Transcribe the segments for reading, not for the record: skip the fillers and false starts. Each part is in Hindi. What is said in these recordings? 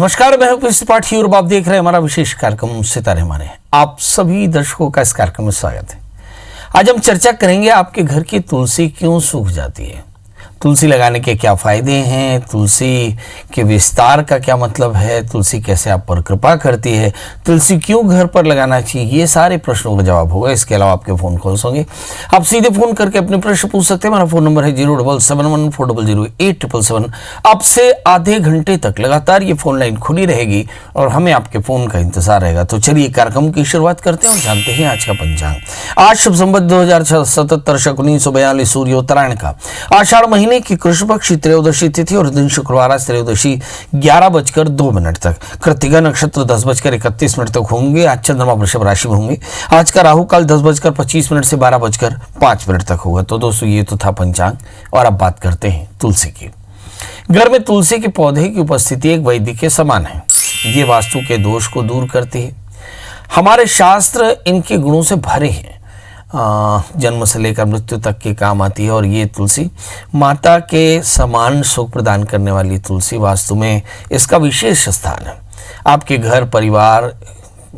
नमस्कार, मैं हूं पीयूष त्रिपाठी और आप देख रहे हैं हमारा विशेष कार्यक्रम सितारे हमारे। आप सभी दर्शकों का इस कार्यक्रम में स्वागत है। आज हम चर्चा करेंगे आपके घर की तुलसी क्यों सूख जाती है, तुलसी लगाने के क्या फायदे हैं, तुलसी के विस्तार का क्या मतलब है, तुलसी कैसे आप पर कृपा करती है, तुलसी क्यों घर पर लगाना चाहिए, ये सारे प्रश्नों का जवाब होगा। इसके अलावा आपके फ़ोन कॉल्स होंगे, आप सीधे फ़ोन करके अपने प्रश्न पूछ सकते हैं। हमारा फ़ोन नंबर है 07714008777। आपसे आधे घंटे तक लगातार ये फ़ोन लाइन खुली रहेगी और हमें आपके फ़ोन का इंतजार रहेगा। तो चलिए कार्यक्रम की शुरुआत करते हैं और जानते हैं आज का पंचांग। आज शुभ संवत 2077 शक 1942 सूर्य उत्तरायण का आषाढ़ महीने की कृष्ण पक्ष त्रयोदशी तिथि और दिन शुक्रवार त्रयोदशी 11:02 तक, कृत्तिका नक्षत्र 10:31 तक होंगे। आज चंद्रमा वृषभ राशि में होंगे। आज का राहु काल 10:25 से 12:05 तक होगा। तो दोस्तों ये तो था पंचांग और अब बात करते हैं तुलसी की। घर में तुलसी के पौधे की उपस्थिति एक वैदिक के समान है। ये वास्तु के दोष को दूर करती है। हमारे शास्त्र इनके गुणों से भरे हैं। जन्म से लेकर मृत्यु तक के काम आती है और ये तुलसी माता के समान सुख प्रदान करने वाली तुलसी वास्तु में इसका विशेष स्थान है। आपके घर परिवार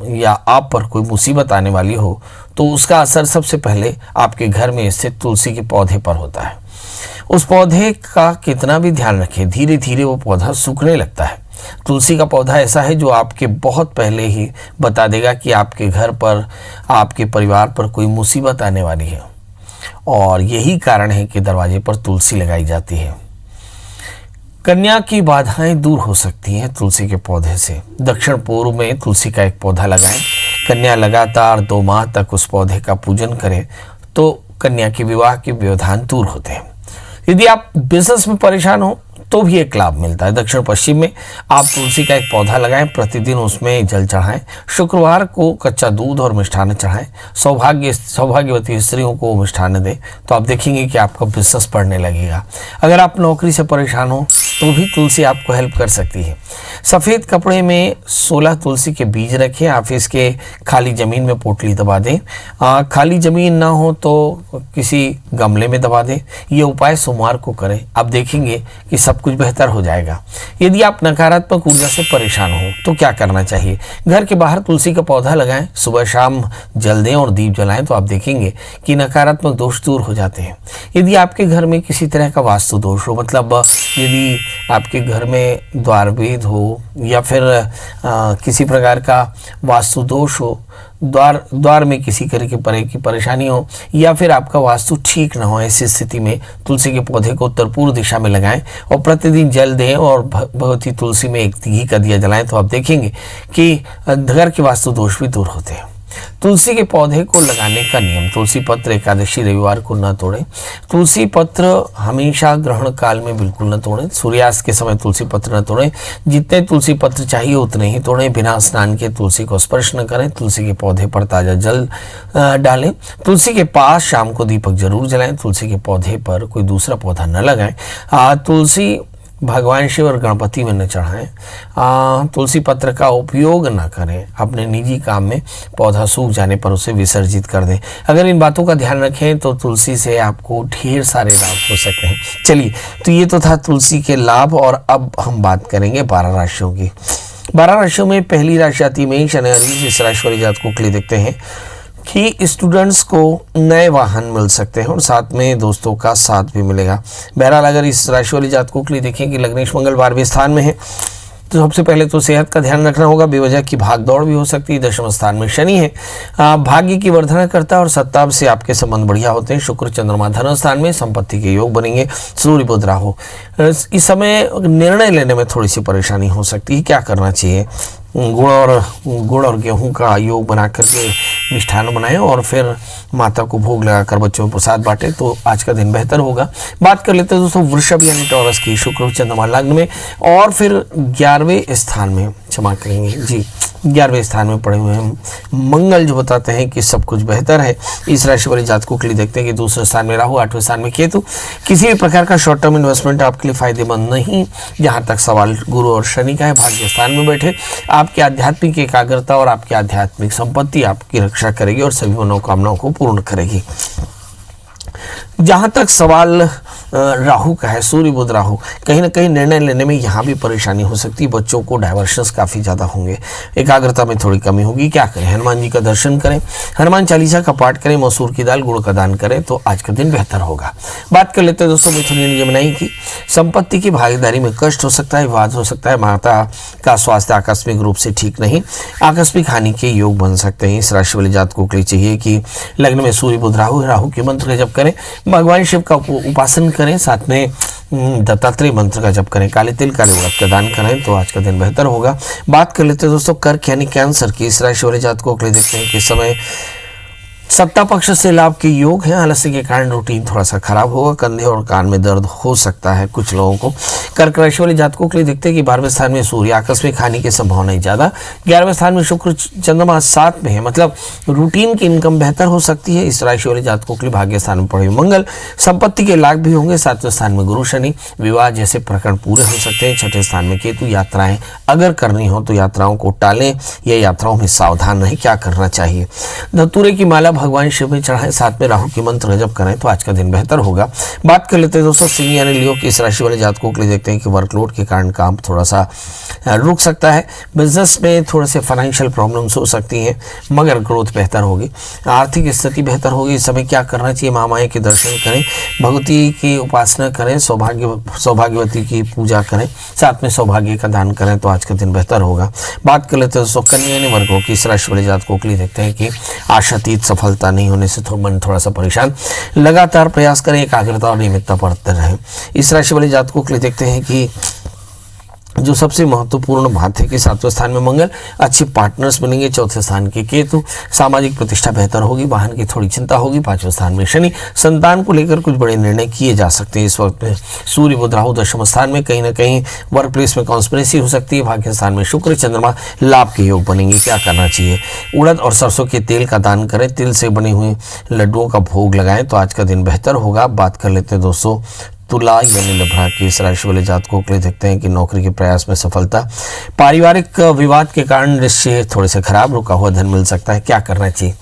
या आप पर कोई मुसीबत आने वाली हो तो उसका असर सबसे पहले आपके घर में स्थित तुलसी के पौधे पर होता है। उस पौधे का कितना भी ध्यान रखें, धीरे धीरे वो पौधा सूखने लगता है। तुलसी का पौधा ऐसा है जो आपके बहुत पहले ही बता देगा कि आपके घर पर, आपके परिवार पर कोई मुसीबत आने वाली है और यही कारण है कि दरवाजे पर तुलसी लगाई जाती है। कन्या की बाधाएं दूर हो सकती हैं तुलसी के पौधे से। दक्षिण पूर्व में तुलसी का एक पौधा लगाएं। कन्या लगातार 2 माह तक उस पौधे का पूजन करे तो कन्या के विवाह के व्यवधान दूर होते हैं। यदि आप बिजनेस में परेशान हो तो भी एक लाभ मिलता है। दक्षिण पश्चिम में आप तुलसी का एक पौधा लगाएं, प्रतिदिन उसमें जल चढ़ाएं, शुक्रवार को कच्चा दूध और मिष्ठान्न चढ़ाएं, सौभाग्यवती स्त्रियों को मिष्ठान्न दें तो आप देखेंगे कि आपका बिजनेस बढ़ने लगेगा। अगर आप नौकरी से परेशान हो तो भी तुलसी आपको हेल्प कर सकती है। सफ़ेद कपड़े में 16 तुलसी के बीज रखें। आप इसके खाली ज़मीन में पोटली दबा दें। खाली ज़मीन ना हो तो किसी गमले में दबा दें। ये उपाय सोमवार को करें, आप देखेंगे कि सब कुछ बेहतर हो जाएगा। यदि आप नकारात्मक ऊर्जा से परेशान हो तो क्या करना चाहिए? घर के बाहर तुलसी का पौधा लगाएं, सुबह शाम जल दें और दीप जलाएं तो आप देखेंगे कि नकारात्मक दोष दूर हो जाते हैं। यदि आपके घर में किसी तरह का वास्तु दोष हो, मतलब यदि आपके घर में द्वार भेद हो या फिर किसी प्रकार का वास्तु दोष हो, द्वार में किसी तरह की परेशानी हो या फिर आपका वास्तु ठीक ना हो, ऐसी स्थिति में तुलसी के पौधे को उत्तर पूर्व दिशा में लगाएं और प्रतिदिन जल दें और भगवती तुलसी में एक घी का दिया जलाएं तो आप देखेंगे कि घर के वास्तु दोष भी दूर होते हैं। तुलसी के पौधे को लगाने का नियम: तुलसी पत्र एकादशी रविवार को न तोड़ें। तुलसी पत्र हमेशा ग्रहण काल में बिल्कुल न तोड़ें। सूर्यास्त के समय तुलसी पत्र न तोड़ें। जितने तुलसी पत्र चाहिए उतने ही तोड़ें। बिना स्नान के तुलसी को स्पर्श न करें। तुलसी के पौधे पर ताज़ा जल डालें। तुलसी के पास शाम को दीपक जरूर जलाएं। तुलसी के पौधे पर कोई दूसरा पौधा न लगाएं। तुलसी भगवान शिव और गणपति में न चढ़ाएं। तुलसी पत्र का उपयोग न करें। अपने निजी काम में पौधा सूख जाने पर उसे विसर्जित कर दें। अगर इन बातों का ध्यान रखें तो तुलसी से आपको ढेर सारे लाभ हो सकते हैं। चलिए, तो ये तो था तुलसी के लाभ और अब हम बात करेंगे 12 राशियों की। 12 राशियों में पहली राशि आती मेष। इस राशि वाली जातकों के लिए देखते हैं कि स्टूडेंट्स को नए वाहन मिल सकते हैं और साथ में दोस्तों का साथ भी मिलेगा। बहरहाल अगर इस राशि वाली जातकों के लिए देखें कि लग्नेश मंगल 12वें स्थान में है तो सबसे पहले तो सेहत का ध्यान रखना होगा। बेवजह की भाग दौड़ भी हो सकती है। 10वें स्थान में शनि है, भाग्य की वर्धना करता है और सत्ता से आपके संबंध बढ़िया होते हैं। शुक्र चंद्रमा धन स्थान में, संपत्ति के योग बनेंगे। सूर्य बुध राहु। इस समय निर्णय लेने में थोड़ी सी परेशानी हो सकती है। क्या करना चाहिए? गुड़ और गेहूं का योग बना करके मिष्ठान बनाएं और फिर माता को भोग लगाकर बच्चों को प्रसाद बांटें तो आज का दिन बेहतर होगा। बात कर लेते हैं दोस्तों वृषभ यानी टॉरस की। शुक्र चंद्रमा लग्न में और फिर 11वें स्थान में, क्षमा करेंगे जी, 11वें स्थान में पड़े हुए हैं मंगल, जो बताते हैं कि सब कुछ बेहतर है। इस राशि वाले जातकों के लिए देखते हैं कि दूसरे स्थान में राहु, 8वें स्थान में केतु। किसी भी प्रकार का शॉर्ट टर्म इन्वेस्टमेंट आपके लिए फायदेमंद नहीं। जहाँ तक सवाल गुरु और शनि का है, भाग्य स्थान में बैठे आपकी आध्यात्मिक एकाग्रता और आपकी आध्यात्मिक संपत्ति आपकी रक्षा करेगी और सभी मनोकामनाओं को पूर्ण करेगी। जहाँ तक सवाल राहु का है, सूर्य बुध राहु, कहीं ना कहीं निर्णय लेने में यहाँ भी परेशानी हो सकती है। बच्चों को डाइवर्शंस काफ़ी ज़्यादा होंगे, एकाग्रता में थोड़ी कमी होगी। क्या करें, हनुमान जी का दर्शन करें, हनुमान चालीसा का पाठ करें, मसूर की दाल गुड़ का दान करें तो आज का दिन बेहतर होगा। बात कर लेते हैं दोस्तों मिथुन यानी जमुनाई की। संपत्ति की भागीदारी में कष्ट हो सकता है, विवाद हो सकता है, माता का स्वास्थ्य आकस्मिक रूप से ठीक नहीं, आकस्मिक हानि के योग बन सकते हैं। इस राशि वाले जातकों के लिए चाहिए कि लग्न में सूर्य बुध राहु है, राहु के मंत्र का जप करें, भगवान शिव का उपासन करें, साथ में दत्तात्रेय मंत्र का जप करें, काले तिल काले उड़द का दान करें तो आज का दिन बेहतर होगा। बात कर लेते हैं दोस्तों कर्क यानी कैंसर की। इस राशि वाले जातकों के लिए देखते हैं कि समय सत्ता पक्ष से लाभ के योग है, आलस्य के कारण रूटीन थोड़ा सा खराब होगा, कंधे और कान में दर्द हो सकता है कुछ लोगों को। कर्क राशि वाले जातकों के लिए देखते हैं कि 12वें स्थान में सूर्य, आकस्मिक हानि की संभावना ही ज्यादा। 11वें स्थान में शुक्र चंद्रमा 7 में है, मतलब रूटीन की इनकम बेहतर हो सकती है। इस राशि वाले जातकों के लिए भाग्य स्थान में पड़े मंगल, संपत्ति के लाभ भी होंगे। 7वें स्थान में गुरु शनि, विवाह जैसे प्रकरण पूरे हो सकते हैं। 6ठे स्थान में केतु, यात्राएं अगर करनी हो तो यात्राओं को टालें या यात्राओं में सावधान रहें। क्या करना चाहिए, धतूरे की माला भगवान शिव में चढ़ाएं, साथ में राहु की मंत्र का जप करें तो आज का दिन बेहतर होगा। बात कर लेते हैं दोस्तों सिंह यानी लियो की। इस राशि वाले जातकों के लिए देखते हैं कि वर्कलोड के कारण काम थोड़ा सा रुक सकता है, बिजनेस में थोड़े से फाइनेंशियल प्रॉब्लम्स हो सकती हैं, मगर ग्रोथ बेहतर होगी, आर्थिक स्थिति बेहतर होगी। इस समय क्या करना चाहिए, महामाया के दर्शन करें, भगवती की उपासना करें, सौभाग्यवती की पूजा करें, साथ में सौभाग्य का दान करें तो आज का दिन बेहतर होगा। बात कर लेते हैं दोस्तों कन्या यानी वर्गों की। इस राशि वाले जातकों के लिए देखते हैं कि आशातीत सफलता नहीं होने से मन थोड़ा सा परेशान, लगातार प्रयास करें, एकाग्रता और नियमितता बरतते रहें। इस राशि वाले जातकों के लिए देखते हैं कि जो सबसे महत्वपूर्ण बात है कि 7वें स्थान में मंगल, अच्छे पार्टनर्स बनेंगे। 4थे स्थान के केतु, सामाजिक प्रतिष्ठा बेहतर होगी, वाहन की थोड़ी चिंता होगी। 5वें स्थान में शनि, संतान को लेकर कुछ बड़े निर्णय किए जा सकते हैं। इस वक्त में सूर्य बुध राहु 10वें स्थान में, कहीं ना कहीं वर्क प्लेस में कॉन्स्पिरेसी हो सकती है। भाग्य स्थान में शुक्र चंद्रमा, लाभ के योग बनेंगे। क्या करना चाहिए, उड़द और सरसों के तेल का दान करें, तिल से बने हुए लड्डुओं का भोग लगाएं तो आज का दिन बेहतर होगा। बात कर लेते हैं दोस्तों तुला यानी लभरा की। इस राशि वाले जातकों के लिए देखते हैं कि नौकरी के प्रयास में सफलता, पारिवारिक विवाद के कारण रिश्ते थोड़े से खराब, रुका हुआ धन मिल सकता है। क्या करना चाहिए,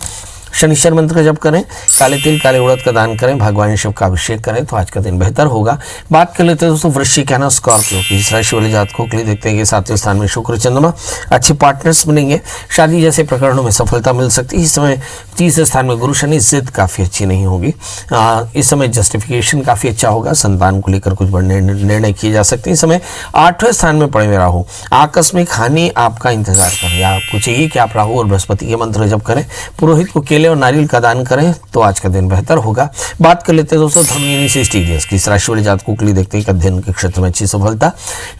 शनिश्चर मंत्र का जप करें, काले तिल काले उड़द का दान करें, भगवान शिव का अभिषेक करें तो आज का दिन बेहतर होगा। बात कर लेते हैं दोस्तों वृश्चिक यानी स्कॉर्पियो की। इस राशि वाले जातकों के लिए देखते हैं कि 7वें स्थान में शुक्र चंद्रमा, अच्छे पार्टनर्स बनेंगे, शादी जैसे प्रकरणों में सफलता मिल सकती है। इस समय 30वें स्थान में गुरु शनि, जिद काफ़ी अच्छी नहीं होगी। इस समय जस्टिफिकेशन काफ़ी अच्छा होगा, संतान को लेकर कुछ बड़े निर्णय किए जा सकते हैं। इस समय 8वें स्थान में पड़े हुए राहु, आकस्मिक हानि आपका इंतजार कर रही है। आपको चाहिए कि आप राहु और बृहस्पति के मंत्र जप करें, पुरोहित को केले और नारियल का दान करें तो आज का दिन बेहतर होगा। बात कर लेते हैं दोस्तों धनु यानी सेजिटेरियस की। इस राशि वाले जातकों के लिए देखते हैं कि अध्ययन के क्षेत्र में अच्छी सफलता,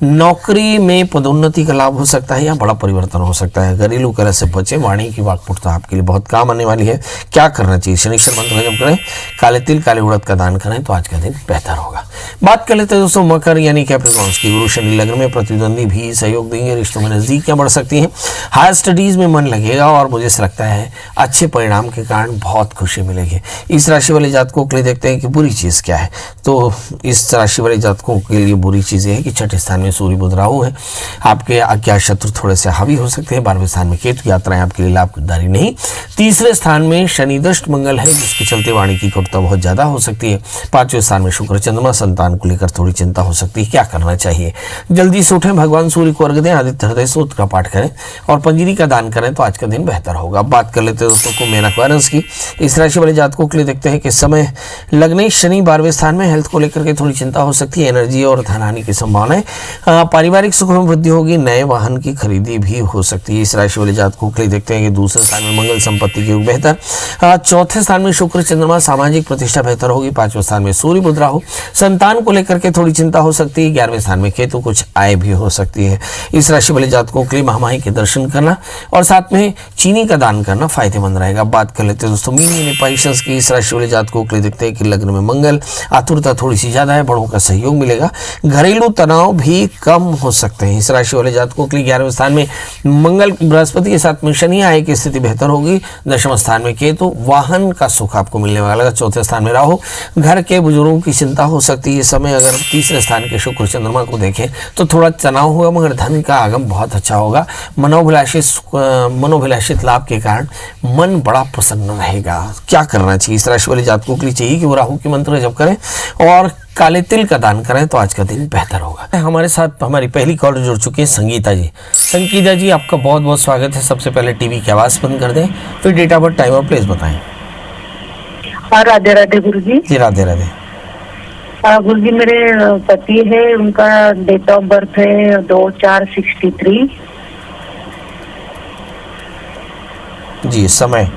नौकरी में पदोन्नति का लाभ हो सकता है या बड़ा परिवर्तन हो सकता है। घरेलू कलह से बचे, वाणी की वाक्पटुता आपके लिए बहुत काम आने वाली है। क्या करना चाहिए, शनिश्चर मंत्र जप करें, काले तिल काले उड़द का दान करें तो आज का दिन बेहतर होगा। बात कर लेते हैं दोस्तों मकर यानी कैप्रिकॉर्न्स की। गुरु शनि लग्न में, प्रतिद्वंदी भी सहयोग देंगे, रिश्तों में नजदीकियां बढ़ सकती हैं, हायर स्टडीज में मन लगेगा और मुझे लगता है अच्छे परिणाम के कारण बहुत खुशी मिलेगी। इस राशि वाले जातकों के लिए देखते हैं कि बुरी चीज़ क्या है, तो इस राशि वाले जातकों के लिए बुरी चीज़ ये है कि 6ठे स्थान में सूर्य बुध राहु है, आपके अज्ञात शत्रु थोड़े से हावी हो सकते हैं। 12वें स्थान में केतु, यात्राएं आपके लिए लाभदायी नहीं। 3रे स्थान में शनि दष्ट मंगल है, जिसके चलते वाणी की कटुता बहुत ज़्यादा हो सकती है। 5वें स्थान में शुक्र चंद्रमा, संतान को लेकर थोड़ी चिंता हो सकती है। क्या करना चाहिए, जल्दी से उठें, भगवान सूर्य को अर्घ्य दें, आदित्य हृदय सूत्र का पाठ करें और पंजीरी का दान करें तो आज का दिन बेहतर होगा। बात कर लेते हैं दोस्तों को मेन एक्वायरेंस की। इस राशि वाले जातकों के लिए देखते हैं कि समय लगने शनि 12वें स्थान में, हेल्थ को लेकर के थोड़ी चिंता हो सकती है, एनर्जी और धन हानि की संभावना है। पारिवारिक सुख में वृद्धि होगी, नए वाहन की खरीदी भी हो सकती है। इस राशि वाले जातकों के लिए देखते हैं कि 2रे स्थान में मंगल, संपत्ति के योग बेहतर। 4थे स्थान में शुक्र चंद्रमा, सामाजिक प्रतिष्ठा बेहतर होगी। 5वें स्थान में सूर्य बुध राहु, संतान को लेकर के थोड़ी चिंता हो सकती है। 11वें स्थान में केतु, कुछ आय भी हो सकती है। इस राशि वाले जातकों के लिए महामाई के दर्शन करना और साथ में चीनी का दान करना फायदेमंद रहेगा। बात कर लेते हैं दोस्तों मीन यानी पैशंस की। इस राशि वाले जातकों के लिए देखते हैं कि लग्न में मंगल, आतुरता थोड़ी सी ज्यादा है, बड़ों का सहयोग मिलेगा, घरेलू तनाव भी कम हो सकते हैं। इस राशि वाले जातकों के लिए 11वें स्थान में मंगल, बृहस्पति के साथ में शनि, आय की स्थिति बेहतर होगी। 10वें स्थान में केतु, वाहन का सुख आपको मिलने वाला है। 4थे स्थान में राहु, घर के बुजुर्गों की चिंता हो सकती है। इस समय अगर 3रे स्थान के शुक्र चंद्रमा को देखें तो थोड़ा तनाव होगा, मगर धन का आगम बहुत अच्छा होगा। मनोभिलाषित लाभ के कारण मन बड़ा प्रसन्न रहेगा। क्या करना चाहिए इस राशि वाले जातकों के लिए? चाहिए कि वो राहु के मंत्र जप करें और काले तिल का दान करें तो आज का दिन बेहतर होगा। हमारे साथ हमारी पहली कॉलर जुड़ चुकी है संगीता जी। संगीता जी, आपका बहुत बहुत स्वागत है। सबसे पहले टीवी की आवाज़ बंद कर दें, फिर डेट ऑफ बर्थ, टाइम और प्लेस बताएं। राधे राधे गुरु जी। जी राधे राधे। गुरु जी, मेरे पति है, उनका डेट ऑफ बर्थ है 2463। जी समय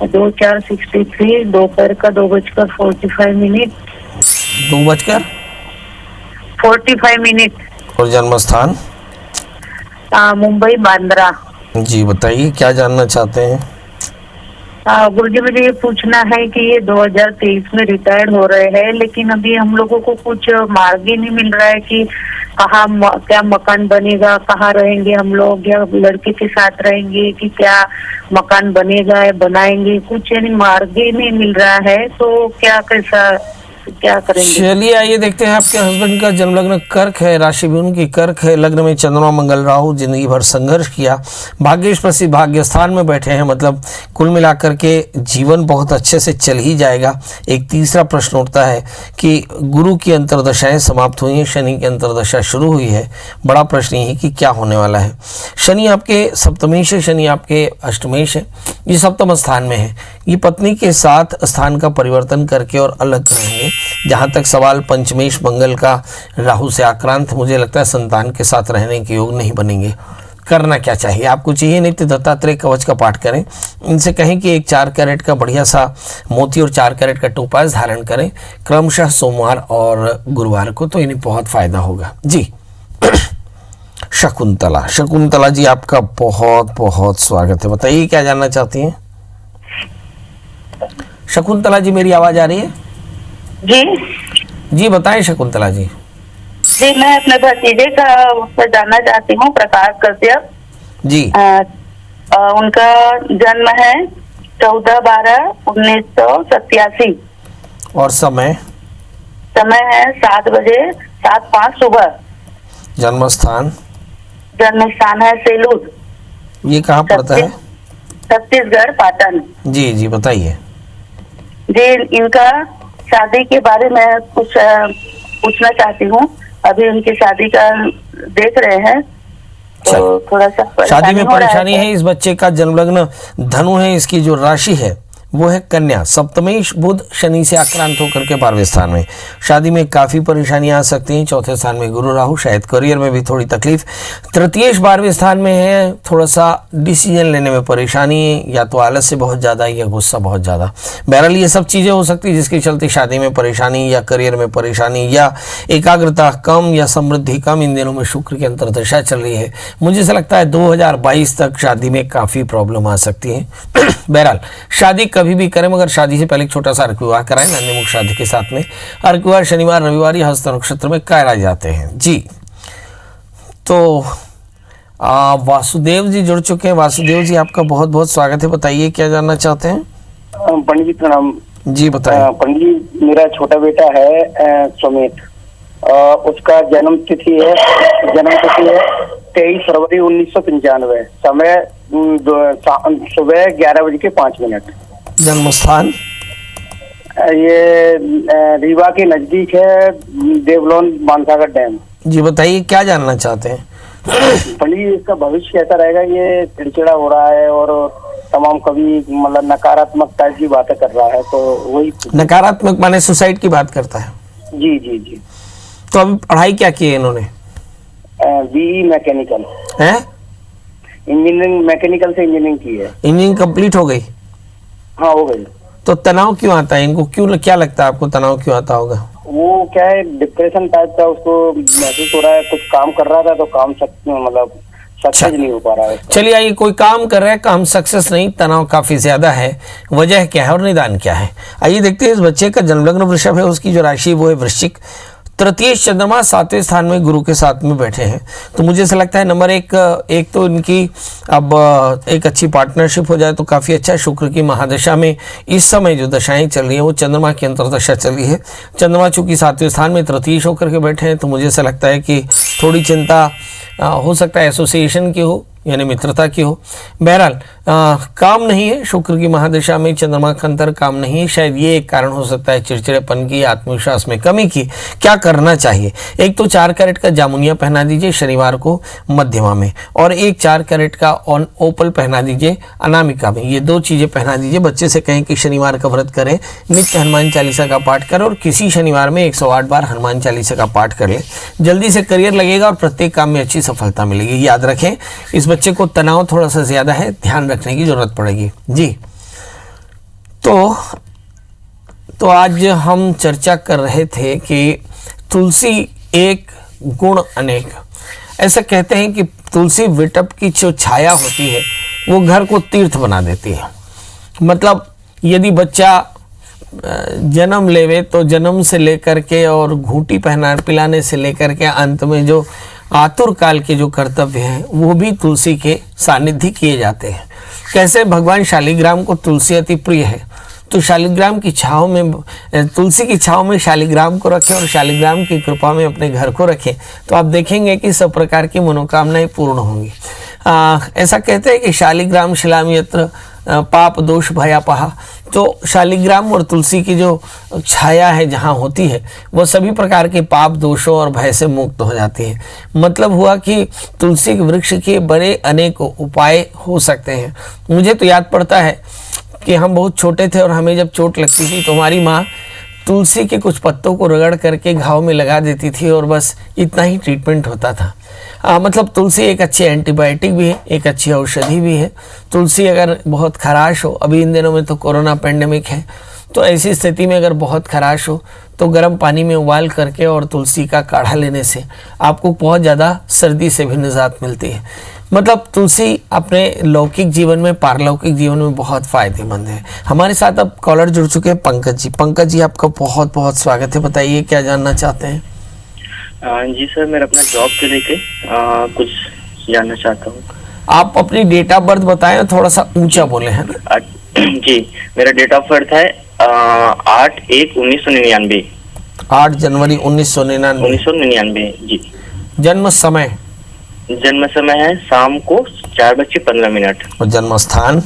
2463 दोपहर का 2:45। 2:45 और जन्म स्थान मुंबई बांद्रा। जी बताइए, क्या जानना चाहते हैं? गुरु जी, मुझे ये पूछना है कि ये 2023 में रिटायर्ड हो रहे हैं, लेकिन अभी हम लोगों को कुछ मार्ग ही नहीं मिल रहा है कि क्या मकान बनेगा, कहाँ रहेंगे हम लोग, या लड़के के साथ रहेंगे कि क्या मकान बनेगा या बनाएंगे, कुछ यानी मार्ग ही नहीं मिल रहा है। तो क्या करेंगे? चलिए आइए देखते हैं। आपके हस्बैंड का जन्म लग्न कर्क है, राशि भी उनकी कर्क है, लग्न में चंद्रमा मंगल राहु, जिंदगी भर संघर्ष किया, भाग्येश्वसी भाग्य स्थान में बैठे हैं, मतलब कुल मिलाकर के जीवन बहुत अच्छे से चल ही जाएगा। एक तीसरा प्रश्न उठता है कि गुरु की अंतर्दशाएं समाप्त हुई हैं, शनि की अंतर्दशा शुरू हुई है। बड़ा प्रश्न ये है कि क्या होने वाला है। शनि आपके सप्तमेश है, शनि आपके अष्टमेश है, ये सप्तम स्थान में है। ये पत्नी के साथ स्थान का परिवर्तन करके और अलग रहेंगे। जहाँ तक सवाल पंचमेश मंगल का राहु से आक्रांत, मुझे लगता है संतान के साथ रहने के योग नहीं बनेंगे। करना क्या चाहिए आपको? चाहिए नित्य दत्तात्रेय कवच का पाठ करें। इनसे कहें कि एक 4 कैरेट का बढ़िया सा मोती और 4 कैरेट का टोपाज धारण करें क्रमशः सोमवार और गुरुवार को, तो इन्हें बहुत फायदा होगा। जी शकुंतला जी, आपका बहुत बहुत स्वागत है। बताइए क्या जानना चाहती हैं? शकुंतला जी, मेरी आवाज आ रही है? जी बताएं शकुंतला जी। जी, मैं अपने भतीजे का उससे जानना चाहती हूँ, प्रकाश कश्यप जी। उनका जन्म है 14/12/1987 और समय है 7:05 सुबह। जन्म स्थान है सेलूर। ये कहाँ पड़ता है? छत्तीसगढ़, पाटन। जी बताइए। जी, इनका शादी के बारे में कुछ पूछना चाहती हूँ। अभी उनकी शादी का देख रहे हैं तो थोड़ा सा शादी में परेशानी है। इस बच्चे का जन्म लग्न धनु है, इसकी जो राशि है वो है कन्या, सप्तमेश बुध शनि से आक्रांत होकर के 12वें स्थान में। शादी में काफ़ी परेशानियां आ सकती हैं। चौथे स्थान में गुरु राहु, शायद करियर में भी थोड़ी तकलीफ। तृतीयेश 12वें स्थान में है, थोड़ा सा डिसीजन लेने में परेशानी, या तो आलस्य बहुत ज़्यादा या गुस्सा बहुत ज़्यादा। बहरहाल ये सब चीज़ें हो सकती है जिसके चलते शादी में परेशानी या करियर में परेशानी या एकाग्रता कम या समृद्धि कम। इन दिनों में शुक्र की अंतर्दशा चल रही है। मुझे ऐसा लगता है 2022 तक शादी में काफ़ी प्रॉब्लम आ सकती है। बहरहाल शादी कभी भी करें, मगर शादी से पहले एक छोटा सा अर्क विवाह कराएं। नन्हे शादी के साथ में अर्क विवाह शनिवार रविवार या हस्त नक्षत्र में कराए जाते हैं। जी तो वासुदेव जी जुड़ चुके हैं। वासुदेव जी, आपका बहुत बहुत स्वागत है। बताइए क्या जानना चाहते हैं? पंडित जी प्रणाम। जी बताइए। पंडित जी, मेरा छोटा बेटा है सुमित, उसका जन्म तिथि है 23 फरवरी 1995। समय सुबह 11:05। जन्म स्थान ये रीवा के नजदीक है, देवलोन बांधसागर डैम। जी बताइए क्या जानना चाहते हैं? पंडित जी, इसका भविष्य कैसा रहेगा? ये चिड़चिड़ा हो रहा है और तमाम कभी मतलब नकारात्मक टाइप की बातें कर रहा है, तो वही। नकारात्मक माने सुसाइड की बात करता है? जी। तो अभी पढ़ाई क्या की है इन्होंने? बीई मैकेनिकल है, इंजीनियरिंग, मैकेनिकल से इंजीनियरिंग की है। इंजीनियरिंग कंप्लीट हो गई? हाँ हो गई। तो तनाव क्यों आता है इनको? क्या लगता है आपको तनाव क्यों आता होगा? वो क्या है, डिप्रेशन टाइप का उसको महसूस हो रहा है। कुछ काम कर रहा था तो काम मतलब सक्सेस नहीं हो पा रहा है। चलिए आइए, कोई काम कर रहा है, काम सक्सेस नहीं, तनाव काफी ज्यादा है। वजह क्या है और निदान क्या है? आइए देखते हैं। इस बच्चे का जन्म लग्न वृषभ है, उसकी जो राशि वो है वृश्चिक। तृतीय चंद्रमा 7वें स्थान में गुरु के साथ में बैठे हैं। तो मुझे ऐसा लगता है नंबर एक तो इनकी अब एक अच्छी पार्टनरशिप हो जाए तो काफ़ी अच्छा है। शुक्र की महादशा में इस समय जो दशाएं चल रही हैं वो चंद्रमा की अंतर्दशा चल रही है। चंद्रमा चूंकि 7वें स्थान में तृतीय होकर के बैठे हैं, तो मुझे ऐसा लगता है कि थोड़ी चिंता हो सकता है एसोसिएशन की हो, यानी मित्रता की हो। बहरहाल काम नहीं है, शुक्र की महादशा में चंद्रमा का अंतर काम नहीं है, शायद ये एक कारण हो सकता है चिड़चिड़ेपन की, आत्मविश्वास में कमी की। क्या करना चाहिए? एक तो 4 कैरेट का जामुनिया पहना दीजिए शनिवार को मध्यमा में, और एक 4 कैरेट का ओपल पहना दीजिए अनामिका में। ये 2 चीज़ें पहना दीजिए। बच्चे से कहें कि शनिवार का व्रत करें, नित्य हनुमान चालीसा का पाठ करें और किसी शनिवार में 108 बार हनुमान चालीसा का पाठ कर लें। जल्दी से करियर लगेगा और प्रत्येक काम में अच्छी सफलता मिलेगी। याद रखें, इस बच्चे को तनाव थोड़ा सा ज़्यादा है, ध्यान रखने की जरूरत पड़ेगी जी। तो आज हम चर्चा कर रहे थे कि तुलसी एक गुण अनेक। ऐसा कहते हैं कि तुलसी विटप की जो छाया होती है वो घर को तीर्थ बना देती है। मतलब यदि बच्चा जन्म लेवे तो जन्म से लेकर के और घूंटी पहना पिलाने से लेकर के अंत में जो आतुर काल के जो कर्तव्य हैं वो भी तुलसी के सानिध्य किए जाते हैं। कैसे? भगवान शालिग्राम को तुलसी अति प्रिय है, तो शालिग्राम की छाँव में, तुलसी की छाँव में शालिग्राम को रखें और शालिग्राम की कृपा में अपने घर को रखें, तो आप देखेंगे कि सब प्रकार की मनोकामनाएं पूर्ण होंगी। ऐसा कहते हैं कि शालिग्राम शिलाम यत्र पाप दोष भयापहा। तो शालिग्राम और तुलसी की जो छाया है जहाँ होती है वो सभी प्रकार के पाप दोषों और भय से मुक्त हो जाती है। मतलब हुआ कि तुलसी के वृक्ष के बड़े अनेक उपाय हो सकते हैं। मुझे तो याद पड़ता है कि हम बहुत छोटे थे और हमें जब चोट लगती थी तो हमारी माँ तुलसी के कुछ पत्तों को रगड़ करके घाव में लगा देती थी और बस इतना ही ट्रीटमेंट होता था। मतलब तुलसी एक अच्छी एंटीबायोटिक भी है, एक अच्छी औषधि भी है। तुलसी अगर बहुत खराश हो, अभी इन दिनों में तो कोरोना पेंडेमिक है, तो ऐसी स्थिति में अगर बहुत खराश हो तो गर्म पानी में उबाल करके और तुलसी का काढ़ा लेने से आपको बहुत ज़्यादा सर्दी से भी निजात मिलती है। मतलब तुलसी अपने लौकिक जीवन में, पारलौकिक जीवन में बहुत फ़ायदेमंद है। हमारे साथ अब कॉलर जुड़ चुके हैं पंकज जी। पंकज जी, आपका बहुत बहुत स्वागत है। बताइए क्या जानना चाहते हैं? जी सर, मैं अपना जॉब के लेके कुछ जानना चाहता हूँ। आप अपनी डेट ऑफ बर्थ बताएं, थोड़ा सा ऊंचा बोले हैं ना। जी, मेरा डेट ऑफ बर्थ है 8/1/1999। 8 जनवरी 1999। जी। जन्म समय? जन्म समय है शाम को 4:15। और जन्म स्थान?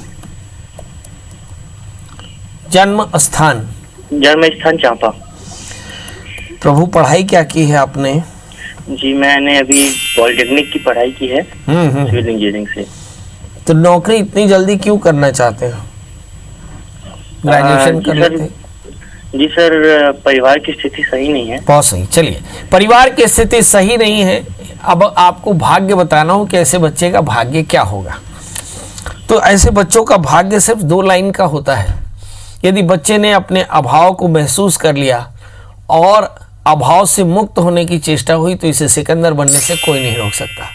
जन्म स्थान चांपा। प्रभु, पढ़ाई क्या की है आपने? जी, मैंने अभी पॉलिटेक्निक की पढ़ाई की है, सिविल इंजीनियरिंग से। तो नौकरी इतनी जल्दी क्यों करना चाहते हो? ग्रेजुएशन कर लेते। जी सर, परिवार की स्थिति सही नहीं है। बहुत सही। चलिए, परिवार की स्थिति सही नहीं है, अब आपको भाग्य बताना हो कि ऐसे बच्चे का भाग्य क्या होगा। तो ऐसे बच्चों का भाग्य सिर्फ 2 लाइन का होता है। यदि बच्चे ने अपने अभाव को महसूस कर लिया और अभाव से मुक्त होने की चेष्टा हुई तो इसे सिकंदर बनने से कोई नहीं रोक सकता।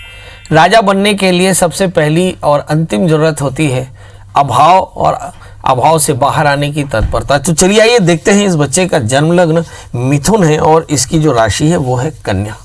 राजा बनने के लिए सबसे पहली और अंतिम जरूरत होती है अभाव, और अभाव से बाहर आने की तत्परता। तो चलिए आइए देखते हैं, इस बच्चे का जन्म लग्न मिथुन है और इसकी जो राशि है वो है कन्या।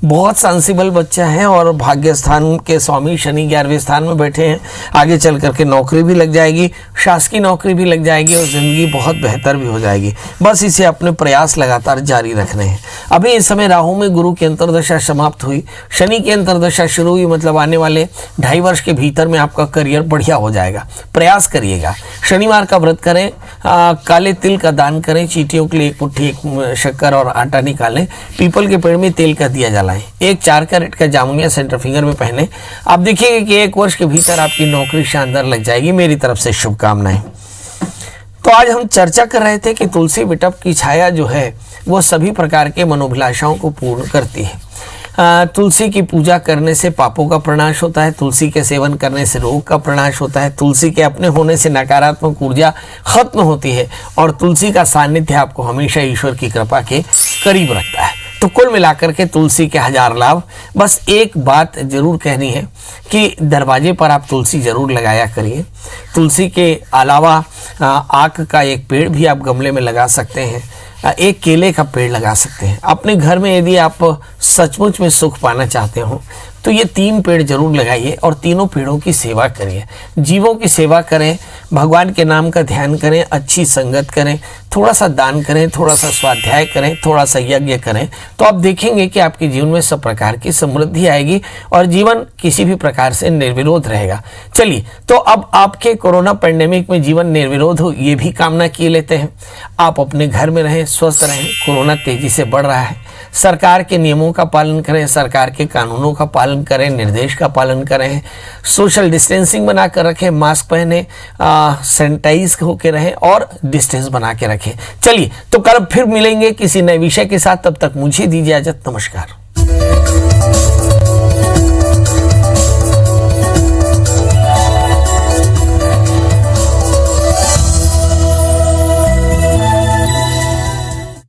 बहुत सेंसिबल बच्चा है और भाग्य स्थान के स्वामी शनि 11वें स्थान में बैठे हैं। आगे चल करके नौकरी भी लग जाएगी, शासकीय नौकरी भी लग जाएगी और ज़िंदगी बहुत बेहतर भी हो जाएगी। बस इसे अपने प्रयास लगातार जारी रखने हैं। अभी इस समय राहु में गुरु की अंतर्दशा समाप्त हुई, शनि की अंतर्दशा शुरू हुई, मतलब आने वाले 2.5 वर्ष के भीतर में आपका करियर बढ़िया हो जाएगा। प्रयास करिएगा। शनिवार का व्रत करें, काले तिल का दान करें, चींटियों के लिए 1 मुट्ठी शक्कर और आटा निकालें, पीपल के पेड़ में तेल का दिया जलाएं, एक 4 कैरेट का जामुनिया सेंटर फिंगर में पहने। आप देखिएगा कि 1 वर्ष के भीतर आपकी नौकरी शानदार लग जाएगी। मेरी तरफ से शुभकामनाएं। तो आज हम चर्चा कर रहे थे कि तुलसी विटप की छाया जो है वो सभी प्रकार के मनोभिलाषाओं को पूर्ण करती है। तुलसी की पूजा करने से पापों का प्रनाश होता है, तुलसी के सेवन करने से रोग का प्रनाश होता है, तुलसी के अपने होने से नकारात्मक ऊर्जा खत्म होती है और तुलसी का सानिध्य आपको हमेशा ईश्वर की कृपा के करीब रखता है। तो कुल मिलाकर के तुलसी के 1000 लाभ। बस एक बात जरूर कहनी है कि दरवाजे पर आप तुलसी जरूर लगाया करिए। तुलसी के अलावा आक का एक पेड़ भी आप गमले में लगा सकते हैं, एक केले का पेड़ लगा सकते हैं। अपने घर में यदि आप सचमुच में सुख पाना चाहते हो तो ये 3 पेड़ जरूर लगाइए और तीनों पेड़ों की सेवा करिए। जीवों की सेवा करें, भगवान के नाम का ध्यान करें, अच्छी संगत करें, थोड़ा सा दान करें, थोड़ा सा स्वाध्याय करें, थोड़ा सा यज्ञ करें, तो आप देखेंगे कि आपके जीवन में सब प्रकार की समृद्धि आएगी और जीवन किसी भी प्रकार से निर्विरोध रहेगा। चलिए, तो अब आपके कोरोना पैंडेमिक में जीवन निर्विरोध हो, ये भी कामना किए लेते हैं। आप अपने घर में रहें, स्वस्थ रहें। कोरोना तेजी से बढ़ रहा है, सरकार के नियमों का पालन करें, सरकार के कानूनों का पालन करें, निर्देश का पालन करें, सोशल डिस्टेंसिंग बना कर रखें, मास्क पहने, सैनिटाइज होकर रहें और डिस्टेंस बना के रखें। चलिए, तो कल फिर मिलेंगे किसी नए विषय के साथ। तब तक मुझे दीजिए इजाजत। नमस्कार।